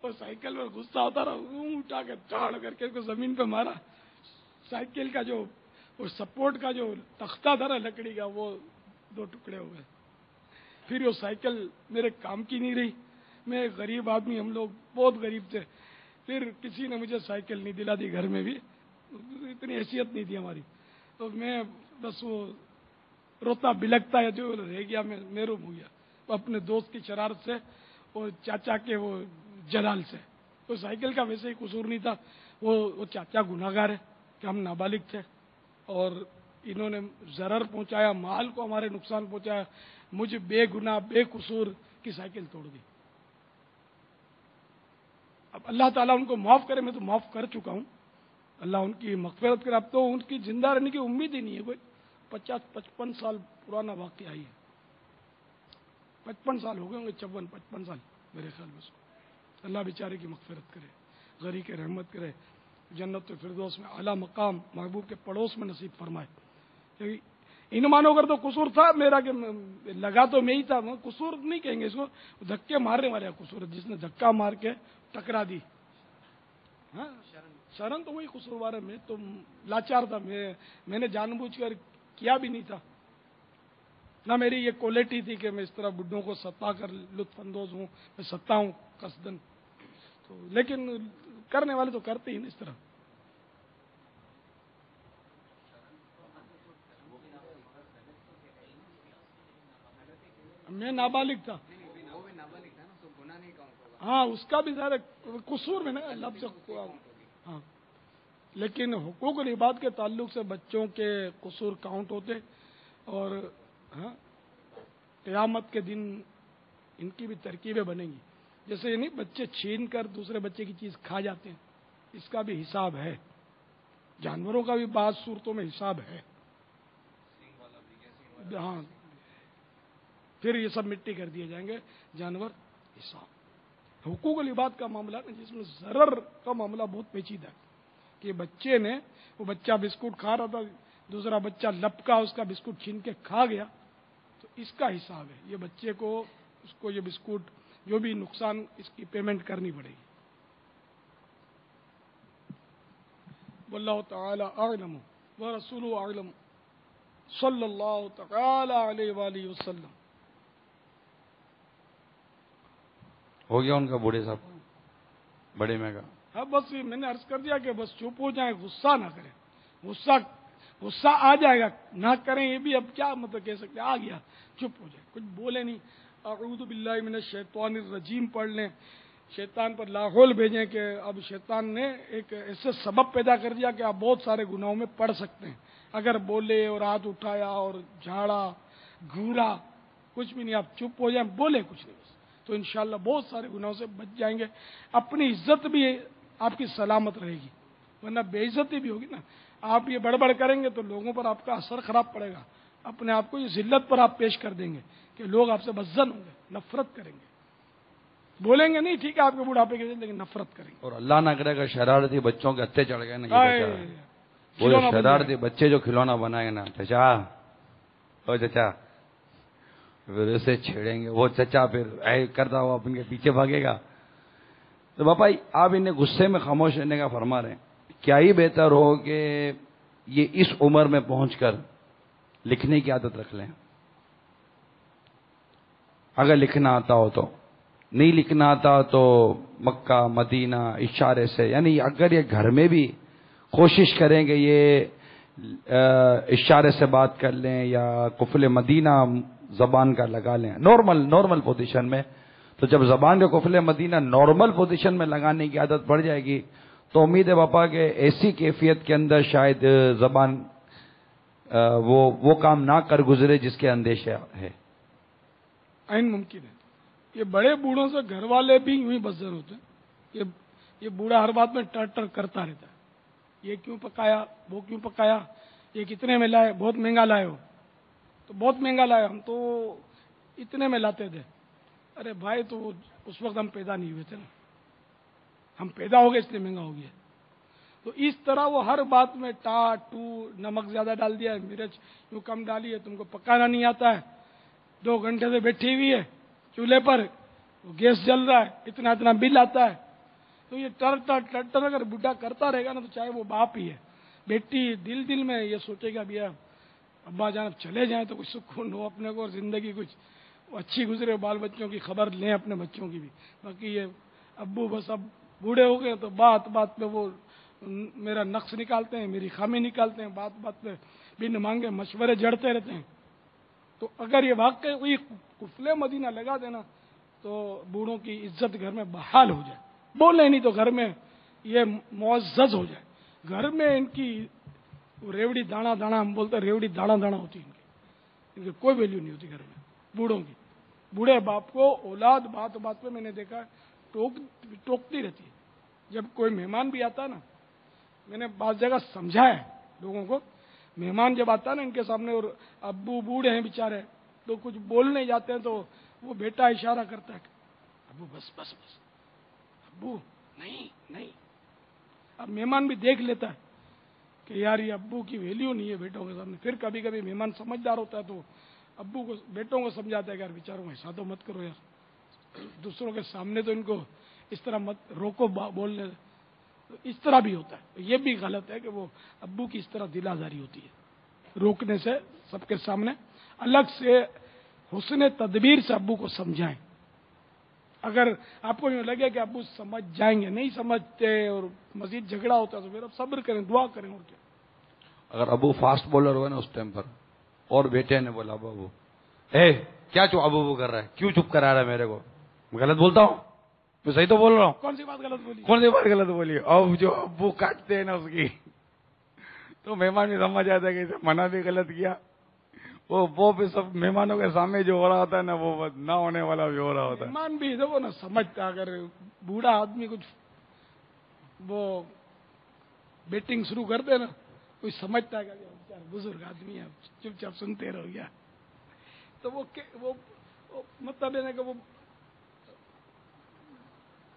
اور سائیکل پر غصہ ہوتا رہا، اٹھا کے چاڑ کر کے اس کو زمین پہ مارا. سائیکل کا جو وہ سپورٹ کا جو تختہ تھا نا لکڑی کا، وہ 2 ٹکڑے ہو گئے. پھر وہ سائیکل میرے کام کی نہیں رہی. میں ایک غریب آدمی، ہم لوگ بہت غریب تھے. پھر کسی نے مجھے سائیکل نہیں دلا دی، گھر میں بھی اتنی حیثیت نہیں تھی ہماری. تو میں بس وہ روتا بلکتا ہے جو رہ گیا، میں محروم ہو گیا اپنے دوست کی شرارت سے اور چاچا کے وہ جلال سے. تو سائیکل کا ویسے ہی قصور نہیں تھا. وہ چاچا گناہگار ہے کہ ہم نابالغ تھے اور انہوں نے ضرر پہنچایا، مال کو ہمارے نقصان پہنچایا. مجھے بے گناہ بے قصور کی سائیکل توڑ دی. اب اللہ تعالیٰ ان کو معاف کرے، میں تو معاف کر چکا ہوں، اللہ ان کی مغفرت کرے. اب تو ان کی زندہ رہنے کی امید ہی نہیں ہے. کوئی 50-55 سال پرانا واقعہ ہی ہے. 55 سال ہو گئے ہوں گے، 54-55 سال میرے خیال میں. اس کو اللہ بیچارے کی مغفرت کرے، غری کے رحمت کرے، جنت الفردوس میں اعلیٰ مقام محبوب کے پڑوس میں نصیب فرمائے. ان مانو کر تو قصور تھا میرا کہ لگا تو میں ہی تھا. قصور نہیں کہیں گے اس کو، دھکے مارنے والے قصور ہے. جس نے دھکا مار کے ٹکرا دی، ہاں شرن تو وہی قصوروار ہے. میں تو لاچار تھا، میں نے جان بوجھ کر کیا بھی نہیں تھا. نہ میری یہ کوالٹی تھی کہ میں اس طرح بڈھوں کو ستا کر لطف اندوز ہوں. میں ستا ہوں قصدن تو، لیکن کرنے والے تو کرتے ہی نا اس طرح. میں نابالغ تھا. ہاں اس کا بھی زیادہ قصور میں نا لفظ. ہاں لیکن حقوق العباد کے تعلق سے بچوں کے قصور کاؤنٹ ہوتے. اور ہاں قیامت کے دن ان کی بھی ترکیبیں بنیں گی. جیسے یعنی بچے چھین کر دوسرے بچے کی چیز کھا جاتے ہیں، اس کا بھی حساب ہے. جانوروں کا بھی بعض صورتوں میں حساب ہے. ہاں پھر یہ سب مٹی کر دیے جائیں گے جانور. حساب حقوق العباد کا معاملہ ہے جس میں ضرر کا معاملہ بہت پیچیدہ ہے. کہ بچے نے، وہ بچہ بسکٹ کھا رہا تھا، دوسرا بچہ لپکا اس کا بسکٹ چھین کے کھا گیا، تو اس کا حساب ہے. یہ بچے کو، اس کو یہ بسکٹ جو بھی نقصان، اس کی پیمنٹ کرنی پڑے گی. واللہ تعالی اعلم ورسولہ اعلم صلی اللہ تعالی علیہ وآلہ وسلم. ہو گیا ان کا بوڑھے صاحب بڑے میں کا. ہاں بس میں نے عرض کر دیا کہ بس چپ ہو جائیں، غصہ نہ کریں. غصہ آ جائے گا، نہ کریں یہ بھی اب کیا مطلب کہہ سکتے، آ گیا چپ ہو جائے، کچھ بولے نہیں. اعوذ باللہ من الشیطان الرجیم پڑھ لیں، شیطان پر لاحول بھیجیں کہ اب شیطان نے ایک ایسے سبب پیدا کر دیا کہ آپ بہت سارے گناہوں میں پڑ سکتے ہیں. اگر بولے اور ہاتھ اٹھایا اور جھاڑا گھورا کچھ بھی نہیں، آپ چپ ہو جائیں، بولے کچھ نہیں بس، تو انشاءاللہ بہت سارے گناہوں سے بچ جائیں گے. اپنی عزت بھی آپ کی سلامت رہے گی، ورنہ بے عزتی بھی ہوگی نا. آپ یہ بڑبڑ کریں گے تو لوگوں پر آپ کا اثر خراب پڑے گا. اپنے آپ کو یہ ذلت پر آپ پیش کر دیں گے کہ لوگ آپ سے بدظن ہوں گے، نفرت کریں گے. بولیں گے نہیں ٹھیک ہے آپ کے بڑھاپے کے لیے، لیکن نفرت کریں گے. اور اللہ نہ کرے گا شرارتی بچوں کے ہتھے چڑھ گئے نا، وہ شرارتی بچے جو کھلونا بنائے نا، چچا او چچا، پھر اسے چھیڑیں گے، وہ چچا پھر کرتا ہوا اپن کے پیچھے بھاگے گا. تو باپا آپ انہیں غصے میں خاموش رہنے کا فرما رہے ہیں. کیا ہی بہتر ہو کہ یہ اس عمر میں پہنچ کر لکھنے کی عادت رکھ لیں، اگر لکھنا آتا ہو تو. نہیں لکھنا آتا تو مکہ مدینہ اشارے سے، یعنی اگر یہ گھر میں بھی کوشش کریں کہ یہ اشارے سے بات کر لیں یا قفل مدینہ زبان کا لگا لیں نارمل پوزیشن میں، تو جب زبان کے قفل مدینہ نارمل پوزیشن میں لگانے کی عادت پڑ جائے گی تو امید ہے باپا کہ ایسی کیفیت کے اندر شاید زبان وہ کام نہ کر گزرے جس کے اندیشہ ہے. عین ممکن ہے. یہ بڑے بوڑھوں سے گھر والے بھی یوں ہی بدظن ہوتے ہیں. یہ بوڑھا ہر بات میں ٹر کرتا رہتا ہے، یہ کیوں پکایا، وہ کیوں پکایا، یہ کتنے میں لائے، بہت مہنگا لائے ہو تو بہت مہنگا لائے، ہم تو اتنے میں لاتے تھے. ارے بھائی تو اس وقت ہم پیدا نہیں ہوئے تھے نا، ہم پیدا ہو گئے اس لیے مہنگا ہو گیا. تو اس طرح وہ ہر بات میں ٹو، نمک زیادہ ڈال دیا ہے، مرچ یوں کم ڈالی ہے، تم کو پکانا نہیں آتا ہے، 2 گھنٹے سے بیٹھی ہوئی ہے چولہے پر، وہ گیس جل رہا ہے، اتنا بل آتا ہے. تو یہ ٹر اگر بڈھا کرتا رہے گا نا، تو چاہے وہ باپ ہی ہے، بیٹی دل میں یہ سوچے گا بھیا ابا جان اب چلے جائیں تو کچھ سکون ہو اپنے کو، اور زندگی کچھ اچھی گزرے، بال بچوں کی خبر لیں اپنے بچوں کی بھی. باقی یہ ابو بس اب بوڑھے ہو گئے تو بات بات پہ وہ میرا نقص نکالتے ہیں، میری خامی نکالتے ہیں، بات بات پہ بن مانگے مشورے جڑتے رہتے ہیں. تو اگر یہ واقعی قفل مدینہ لگا دینا تو بوڑھوں کی عزت گھر میں بحال ہو جائے. بولے نہیں تو گھر میں یہ معزز ہو جائے. گھر میں ان کی ریوڑی دانا دانا، ہم بولتے ہیں ریوڑی دانا دانا ہوتی ہے ان کی کوئی ویلیو نہیں ہوتی گھر میں بوڑھوں کی. بوڑھے باپ کو اولاد بات بات پہ میں نے دیکھا ٹوکتی رہتی ہے. جب کوئی مہمان بھی آتا ہے نا، میں نے بعض جگہ سمجھا ہے لوگوں کو، مہمان جب آتا ہے نا ان کے سامنے اور ابو بوڑھے ہیں بیچارے تو کچھ بولنے جاتے ہیں تو وہ بیٹا اشارہ کرتا ہے ابو بس بس بس، ابو نہیں نہیں. اب مہمان بھی دیکھ لیتا ہے کہ یار یہ ابو کی ویلیو نہیں ہے بیٹوں کے سامنے. پھر کبھی کبھی مہمان سمجھدار ہوتا ہے تو ابو کو بیٹوں کو سمجھاتا ہے کہ یار بیچاروں ایسا تو مت کرو یار، دوسروں کے سامنے تو ان کو اس طرح مت روکو بولنے. اس طرح بھی ہوتا ہے. یہ بھی غلط ہے کہ وہ ابو کی اس طرح دل آزاری ہوتی ہے روکنے سے. سب کے سامنے الگ سے حسن تدبیر سے ابو کو سمجھائیں. اگر آپ کو یوں لگے کہ ابو سمجھ جائیں گے، نہیں سمجھتے اور مزید جھگڑا ہوتا ہے تو پھر اب صبر کریں، دعا کریں. اور کیا. اگر ابو فاسٹ بولر ہوئے نا اس ٹائم پر اور بیٹے نے بولا ابو کیا چپ ابو کر رہا ہے، کیوں چپ کرا رہا ہے میرے کو، میں غلط بولتا ہوں، میں صحیح تو بول رہا ہوں. کون سی بات غلط بولی؟ کون سی بات غلط بولی؟ اب جو ابو کاٹتے ہیں نا اس کی تو مہمان بھی سمجھ آتا ہے کہ اسے منع بھی غلط کیا. وہ بھی سب مہمانوں کے سامنے جو ہو رہا ہوتا ہے نا وہ نہ ہونے والا بھی ہو رہا ہوتا ہے. مہمان بھی دیکھو نا سمجھتا. اگر بوڑھا آدمی کچھ وہ بیٹنگ شروع کر دے نا، کوئی سمجھتا ہے کہ بزرگ آدمی ہے چپ چاپ سنتے رہو گیا، تو وہ مطلب ہے کہ وہ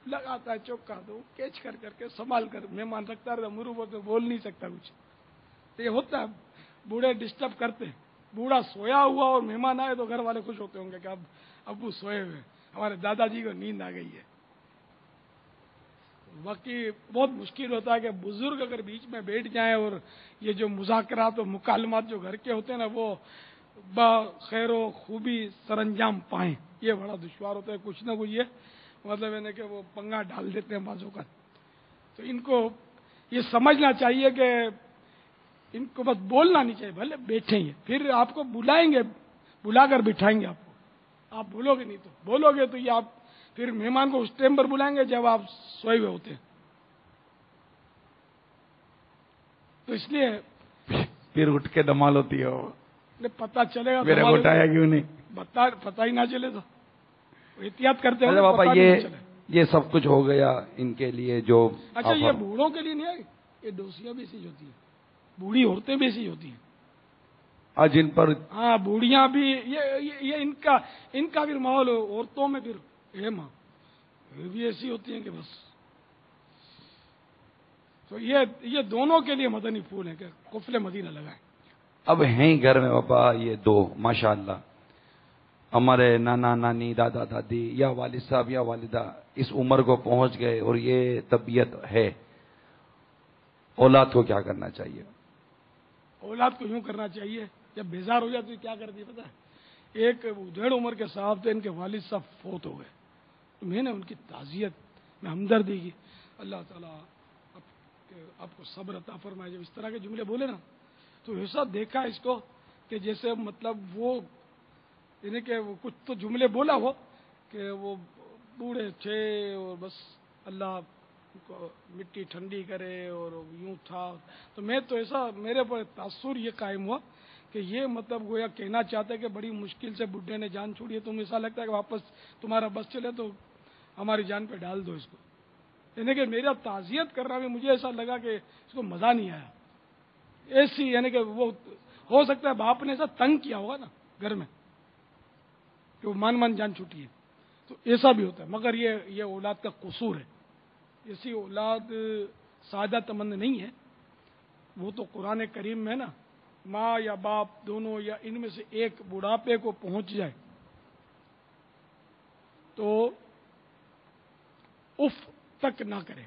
لگاتا ہے چوکا تو وہ کیچ کر کے سنبھال کر مہمان رکھتا رہتا. مروبت میں بول نہیں سکتا کچھ. تو یہ ہوتا ہے بوڑھے ڈسٹرب کرتے. بوڑھا سویا ہوا اور مہمان آئے تو گھر والے خوش ہوتے ہوں گے کہ اب ابو سوئے ہوئے، ہمارے دادا جی کو نیند آ گئی ہے. باقی بہت مشکل ہوتا ہے کہ بزرگ اگر بیچ میں بیٹھ جائیں اور یہ جو مذاکرات اور مکالمات جو گھر کے ہوتے ہیں نا وہ خیر و خوبی سر انجام پائیں. یہ بڑا دشوار ہوتا ہے. کچھ نہ کچھ یہ مطلب ہے کہ وہ پنگا ڈال دیتے ہیں بازوں کا. تو ان کو یہ سمجھنا چاہیے کہ ان کو بس بولنا نہیں چاہیے. بھلے بیٹھیں گے پھر آپ کو بلائیں گے، بلا کر بٹھائیں گے آپ کو. آپ بولو گے نہیں تو بولو گے تو یہ آپ پھر مہمان کو اس ٹائم پر بلائیں گے جب آپ سوئے ہوئے ہوتے ہیں. تو اس لیے پھر اٹھ کے دمال ہوتی ہے وہ پتہ چلے گا میرے کو اٹھایا کیوں نہیں، پتہ ہی نہ چلے تو احتیاط کرتے ارے ہیں. بابا یہ سب کچھ ہو گیا ان کے لیے جو. اچھا یہ بوڑھوں کے لیے نہیں ہے، یہ ڈوسیاں بھی ایسی ہوتی ہیں، بوڑھی عورتیں بھی ایسی ہوتی ہیں. آج ان پر ہاں بوڑھیاں بھی یہ ان کا پھر ماحول عورتوں میں پھر یہ بھی ایسی ہوتی ہیں کہ بس. تو یہ دونوں کے لیے مدنی پھول ہے کہ قفل مدینہ لگائیں. اب ہیں گھر میں بابا یہ دو ماشاءاللہ، ہمارے نانا نانی دادا دادی یا والد صاحب یا والدہ اس عمر کو پہنچ گئے اور یہ طبیعت ہے، اولاد کو کیا کرنا چاہیے؟ اولاد کو یوں کرنا چاہیے جب بیزار ہو جاتی کیا کرتی ہے پتہ ہے؟ ایک ڈیڑھ عمر کے صاحب تھے، ان کے والد صاحب فوت ہو گئے. تو میں نے ان کی تعزیت میں ہمدردی کی. اللہ تعالیٰ آپ کو صبر عطا فرمائے. جب اس طرح کے جملے بولے نا تو ایسا دیکھا اس کو کہ جیسے مطلب وہ یعنی کہ وہ کچھ تو جملے بولا ہو کہ وہ بوڑھے تھے اور بس اللہ کو مٹی ٹھنڈی کرے اور یوں تھا. تو میں تو ایسا میرے پر تاثر یہ قائم ہوا کہ یہ مطلب گویا کہنا چاہتے کہ بڑی مشکل سے بڈھے نے جان چھوڑی ہے، تم ایسا لگتا ہے کہ واپس تمہارا بس چلے تو ہماری جان پہ ڈال دو اس کو. یعنی کہ میرا تعزیت کرنا بھی مجھے ایسا لگا کہ اس کو مزہ نہیں آیا. ایسی یعنی کہ وہ ہو سکتا ہے باپ نے ایسا تنگ کیا ہوگا نا گھر میں کہ وہ مان جان چھوٹی ہے. تو ایسا بھی ہوتا ہے. مگر یہ اولاد کا قصور ہے. ایسی اولاد سعادت مند نہیں ہے. وہ تو قرآن کریم میں نا ماں یا باپ دونوں یا ان میں سے ایک بڑھاپے کو پہنچ جائے تو اف تک نہ کرے.